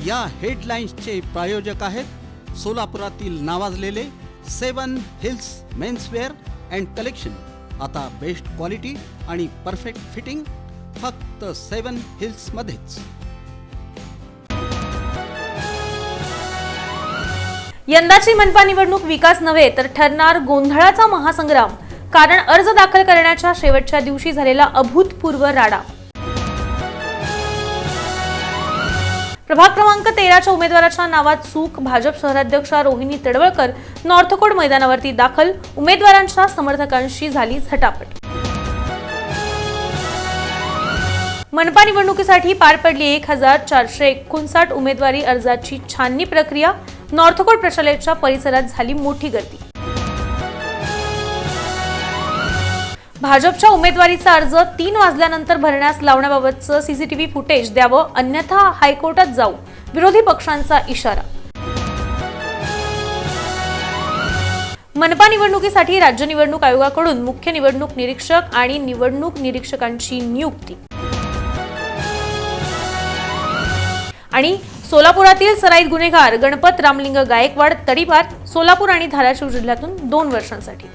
या हेडलाईन्सचे प्रायोजक आहेत सोलापुरातील नावाजलेले 7 हिल्स मेन्सवेअर अँड कलेक्शन। आता बेस्ट क्वालिटी आणि परफेक्ट फिटिंग फक्त 7 हिल्स मध्येच। यंदाची मनपा निवडणूक विकास नव्हे तर ठरणार गोंधळाचा महासंग्राम। कारण अर्ज दाखल करण्याच्या शेवटच्या दिवशी झालेला अभूतपूर्व राडा। प्रभाग क्रमांक 13च्या उमेदवाराच्या नावात चूक। भाजप शहराध्यक्षा रोहिणी तडवळकर नॉर्थकोट मैदानावरती दाखल। उमेदवारांच्या समर्थकांशी झाली झटापट। मनपा निवडणुकीसाठी पार पडली 1459 उमेदवारी अर्जाची छाननी प्रक्रिया। नॉर्थकोट प्रशालेच्या परिसरात झाली मोठी गर्दी। भाजपच्या उमेदवारीचा अर्ज 3 वाजल्यानंतर भरण्यास लावण्याबाबतचं सीसीटीव्ही फुटेज द्यावं, अन्यथा हायकोर्टात जाऊ, विरोधी पक्षांचा इशारा। मनपा निवडणुकीसाठी राज्य निवडणूक आयोगाकडून मुख्य निवडणूक निरीक्षक आणि निवडणूक निरीक्षकांची नियुक्ती। आणि सोलापुरातील सराईत गुन्हेगार गणपत रामलिंग गायकवाड तडीपार। सोलापूर आणि धाराशिव जिल्ह्यातून 2 वर्षांसाठी।